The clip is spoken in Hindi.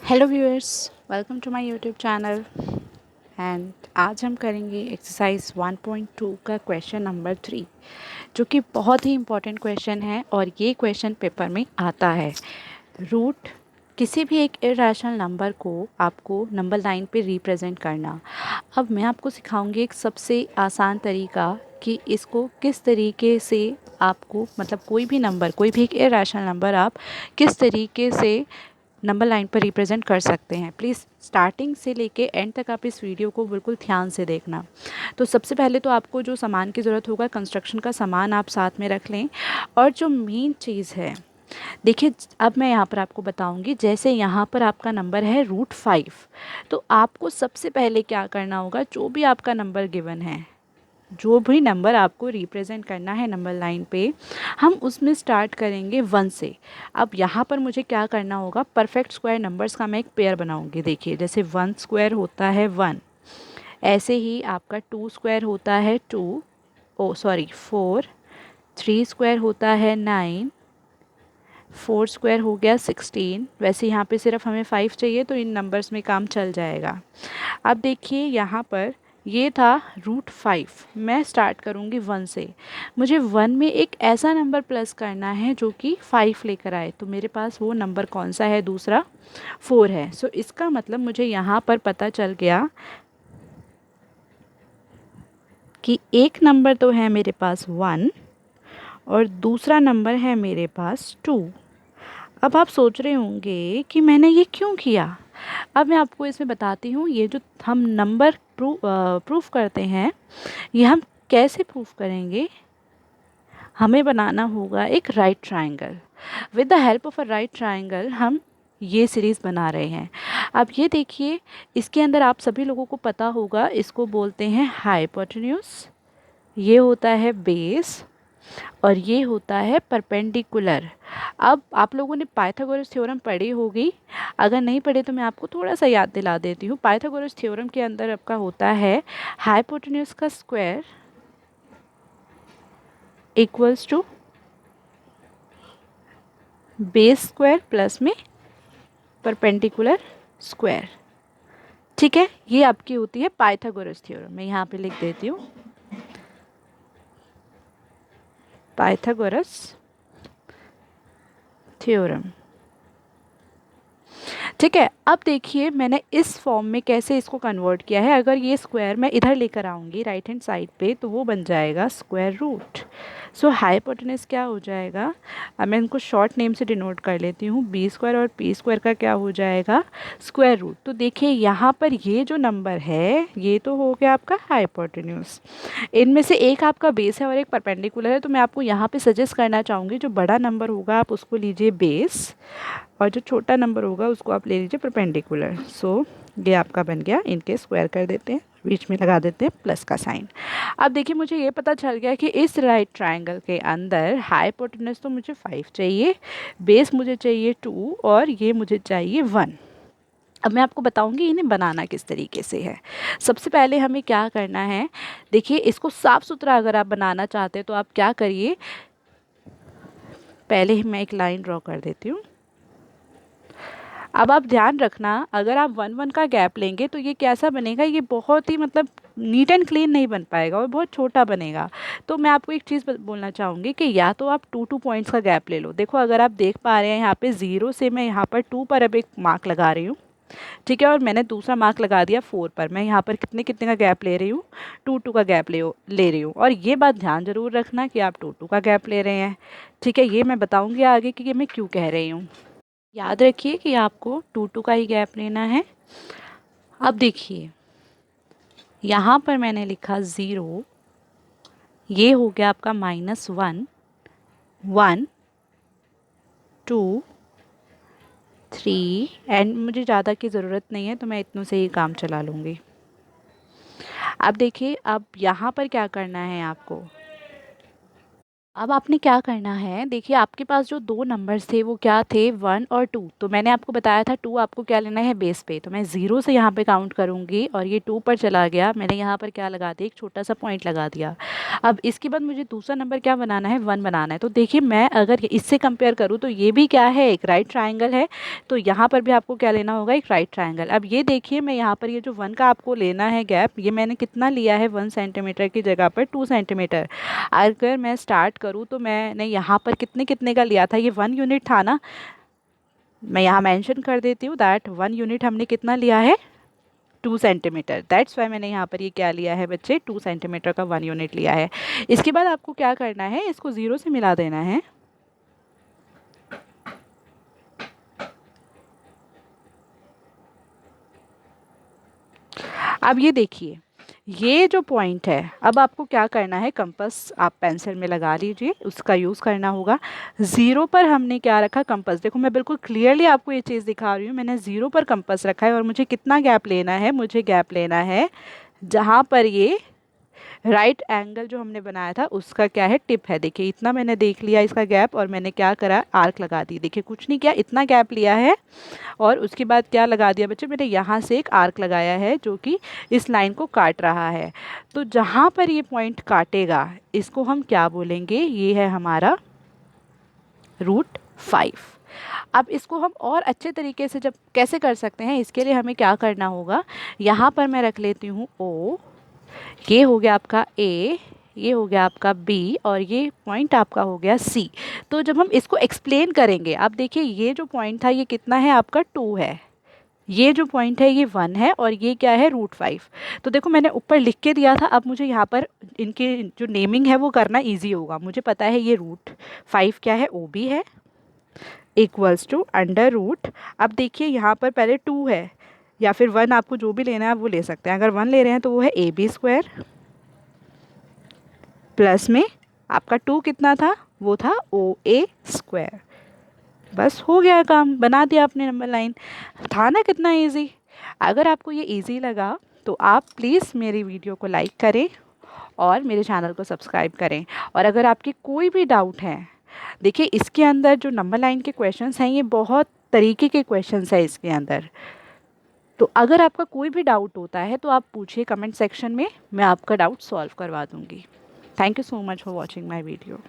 Hello viewers, welcome to my YouTube channel. And आज हम करेंगे एक्सरसाइज 1.2 का क्वेश्चन नंबर 3, जो कि बहुत ही इम्पोर्टेंट क्वेश्चन है और ये क्वेश्चन पेपर में आता है। रूट किसी भी एक इरेशनल नंबर को आपको नंबर लाइन पे रिप्रेजेंट करना। अब मैं आपको सिखाऊंगी एक सबसे आसान तरीका कि इसको किस तरीके से आपको मतलब कोई भी नंबर, कोई भी एक इरेशनल नंबर आप किस तरीके से नंबर लाइन पर रिप्रेजेंट कर सकते हैं। प्लीज़ स्टार्टिंग से लेके एंड तक आप इस वीडियो को बिल्कुल ध्यान से देखना। तो सबसे पहले तो आपको जो सामान की ज़रूरत होगा, कंस्ट्रक्शन का सामान आप साथ में रख लें। और जो मेन चीज़ है, देखिए अब मैं यहाँ पर आपको बताऊँगी। जैसे यहाँ पर आपका नंबर है √5, तो आपको सबसे पहले क्या करना होगा, जो भी आपका नंबर गिवन है, जो भी नंबर आपको रिप्रेजेंट करना है नंबर लाइन पे, हम उसमें स्टार्ट करेंगे 1 से। अब यहाँ पर मुझे क्या करना होगा, परफेक्ट स्क्वायर नंबर्स का मैं एक पेयर बनाऊंगी। देखिए जैसे 1 स्क्वायर होता है 1, ऐसे ही आपका 2 स्क्वायर होता है 2, 4, 3 स्क्वायर होता है 9, 4 स्क्वायर हो गया 16। वैसे यहाँ पे सिर्फ हमें 5 चाहिए, तो इन नंबर्स में काम चल जाएगा। अब देखिए यहाँ पर ये था √5, मैं स्टार्ट करूँगी 1 से। मुझे 1 में एक ऐसा नंबर प्लस करना है जो कि 5 लेकर आए, तो मेरे पास वो नंबर कौन सा है, दूसरा 4 है। सो इसका मतलब मुझे यहाँ पर पता चल गया कि एक नंबर तो है मेरे पास 1 और दूसरा नंबर है मेरे पास 2। अब आप सोच रहे होंगे कि मैंने ये क्यों किया। अब मैं आपको इसमें बताती हूँ। ये जो हम नंबर प्रूफ करते हैं, ये हम कैसे प्रूफ करेंगे। हमें बनाना होगा एक right triangle. With the help of a right triangle हम ये सीरीज़ बना रहे हैं। अब ये देखिए, इसके अंदर आप सभी लोगों को पता होगा, इसको बोलते हैं हाइपोटेन्यूज, ये होता है बेस और ये होता है परपेंडिकुलर। अब आप लोगों ने पाइथागोरस थ्योरम पढ़ी होगी, अगर नहीं पढ़े तो मैं आपको थोड़ा सा याद दिला देती हूँ। पाइथागोरस थ्योरम के अंदर आपका होता है हाइपोटेन्यूज का square equals to base square plus में परपेंडिकुलर स्क्वायर। ठीक है, ये आपकी होती है पाइथागोरस थ्योरम। मैं यहाँ पे लिख देती हूँ, पाइथागोरस थ्योरम। ठीक है, अब देखिए मैंने इस फॉर्म में कैसे इसको कन्वर्ट किया है। अगर ये स्क्वायर मैं इधर लेकर आऊँगी राइट हैंड साइड पे, तो वो बन जाएगा स्क्वायर रूट। सो हाइपोटेनस क्या हो जाएगा, अब मैं इनको शॉर्ट नेम से डिनोट कर लेती हूँ। बी स्क्वायर और पी स्क्वायर का क्या हो जाएगा, स्क्वायर रूट। तो देखिए यहाँ पर ये जो नंबर है, ये तो हो गया आपका हाइपोटेन्यूज। इनमें से एक आपका बेस है और एक परपेंडिकुलर है, तो मैं आपको यहाँ पे सजेस्ट करना चाहूँगी, जो बड़ा नंबर होगा आप उसको लीजिए बेस, और जो छोटा नंबर होगा उसको आप ले लीजिए परपेंडिकुलर। सो ये आपका बन गया। इनके स्क्वायर कर देते हैं, बीच में लगा देते हैं प्लस का साइन। अब देखिए मुझे ये पता चल गया कि इस राइट ट्रायंगल के अंदर हाइपोटेन्यूज तो मुझे 5 चाहिए, बेस मुझे चाहिए 2 और ये मुझे चाहिए 1। अब मैं आपको बताऊंगी इन्हें बनाना किस तरीके से है। सबसे पहले हमें क्या करना है, देखिए इसको साफ सुथरा अगर आप बनाना चाहते हैं तो आप क्या करिए, पहले मैं एक लाइन ड्रॉ कर देती हूँ। अब आप ध्यान रखना, अगर आप 1 1 का गैप लेंगे तो ये कैसा बनेगा, ये बहुत ही मतलब नीट एंड क्लीन नहीं बन पाएगा और बहुत छोटा बनेगा। तो मैं आपको एक चीज़ बोलना चाहूँगी कि या तो आप 2 2 पॉइंट्स का गैप ले लो। देखो अगर आप देख पा रहे हैं, यहाँ पे 0 से मैं यहाँ पर 2 पर अब एक मार्क लगा रही हूँ, ठीक है, और मैंने दूसरा मार्क लगा दिया 4 पर। मैं यहाँ पर कितने कितने का गैप ले रही हूँ, 2 2 का गैप ले रही हूँ। और ये बात ध्यान जरूर रखना कि आप 2 2 का गैप ले रहे हैं। ठीक है, ये मैं बताऊँगी आगे कि ये मैं क्यों कह रही हूँ। याद रखिए कि आपको 2 2 का ही गैप लेना है। अब देखिए यहाँ पर मैंने लिखा 0, ये हो गया आपका -1, 1 2 3 एंड मुझे ज़्यादा की ज़रूरत नहीं है, तो मैं इतनों से ही काम चला लूँगी। अब देखिए अब यहाँ पर क्या करना है आपको, अब आपने क्या करना है, देखिए आपके पास जो दो नंबर्स थे वो क्या थे, 1 और 2। तो मैंने आपको बताया था 2 आपको क्या लेना है, बेस पे। तो मैं 0 से यहाँ पे काउंट करूँगी और ये 2 पर चला गया, मैंने यहाँ पर क्या लगा दिया, एक छोटा सा पॉइंट लगा दिया। अब इसके बाद मुझे दूसरा नंबर क्या बनाना है, 1 बनाना है। तो देखिए मैं अगर इससे कंपेयर करूँ तो ये भी क्या है, एक राइट ट्राइंगल है। तो यहाँ पर भी आपको क्या लेना होगा, एक राइट ट्राइंगल। अब ये देखिए मैं यहाँ पर ये जो 1 का आपको लेना है गैप, ये मैंने कितना लिया है, 1 सेंटीमीटर की जगह पर 2 सेंटीमीटर। अगर मैं स्टार्ट करूँ तो मैंने यहाँ पर कितने कितने का लिया था, ये 1 यूनिट था ना। मैं यहाँ मेंशन कर देती हूँ दैट 1 यूनिट हमने कितना लिया है, 2 सेंटीमीटर। दैट्स वाई मैंने यहाँ पर ये क्या लिया है बच्चे, 2 सेंटीमीटर का 1 यूनिट लिया है। इसके बाद आपको क्या करना है, इसको 0 से मिला देना है। अब ये देखिए ये जो पॉइंट है, अब आपको क्या करना है, कंपास आप पेंसिल में लगा लीजिए, उसका यूज़ करना होगा। 0 पर हमने क्या रखा, कंपास। देखो मैं बिल्कुल क्लियरली आपको ये चीज़ दिखा रही हूँ, मैंने 0 पर कंपास रखा है और मुझे कितना गैप लेना है, मुझे गैप लेना है जहाँ पर ये राइट एंगल जो हमने बनाया था उसका क्या है, टिप है। देखिए इतना मैंने देख लिया इसका गैप और मैंने क्या करा, आर्क लगा दी। देखिए कुछ नहीं किया, इतना गैप लिया है और उसके बाद क्या लगा दिया बच्चे, मैंने यहाँ से एक आर्क लगाया है जो कि इस लाइन को काट रहा है। तो जहाँ पर ये पॉइंट काटेगा इसको हम क्या बोलेंगे, ये है हमारा √5। अब इसको हम और अच्छे तरीके से जब कैसे कर सकते हैं, इसके लिए हमें क्या करना होगा, यहाँ पर मैं रख लेती हूँ O, ये हो गया आपका A, ये हो गया आपका B और ये पॉइंट आपका हो गया C। तो जब हम इसको एक्सप्लेन करेंगे, आप देखिए ये जो पॉइंट था ये कितना है आपका 2 है, ये जो पॉइंट है ये 1 है और ये क्या है, √5। तो देखो मैंने ऊपर लिख के दिया था, अब मुझे यहाँ पर इनके जो नेमिंग है वो करना ईजी होगा। मुझे पता है ये √5 क्या है, OB है, इक्वल्स टू अंडर रूट। अब देखिए यहाँ पर पहले 2 है या फिर 1, आपको जो भी लेना है आप वो ले सकते हैं। अगर 1 ले रहे हैं तो वो है AB² प्लस में आपका 2 कितना था, वो था OA²। बस हो गया काम, बना दिया आपने नंबर लाइन। था ना कितना इजी। अगर आपको ये इजी लगा तो आप प्लीज़ मेरी वीडियो को लाइक करें और मेरे चैनल को सब्सक्राइब करें। और अगर आपकी कोई भी डाउट है, देखिए इसके अंदर जो नंबर लाइन के क्वेश्चंस हैं ये बहुत तरीके के क्वेश्चंस हैं इसके अंदर। तो अगर आपका कोई भी डाउट होता है तो आप पूछिए कमेंट सेक्शन में, मैं आपका डाउट सॉल्व करवा दूँगी। Thank you so much for watching my video.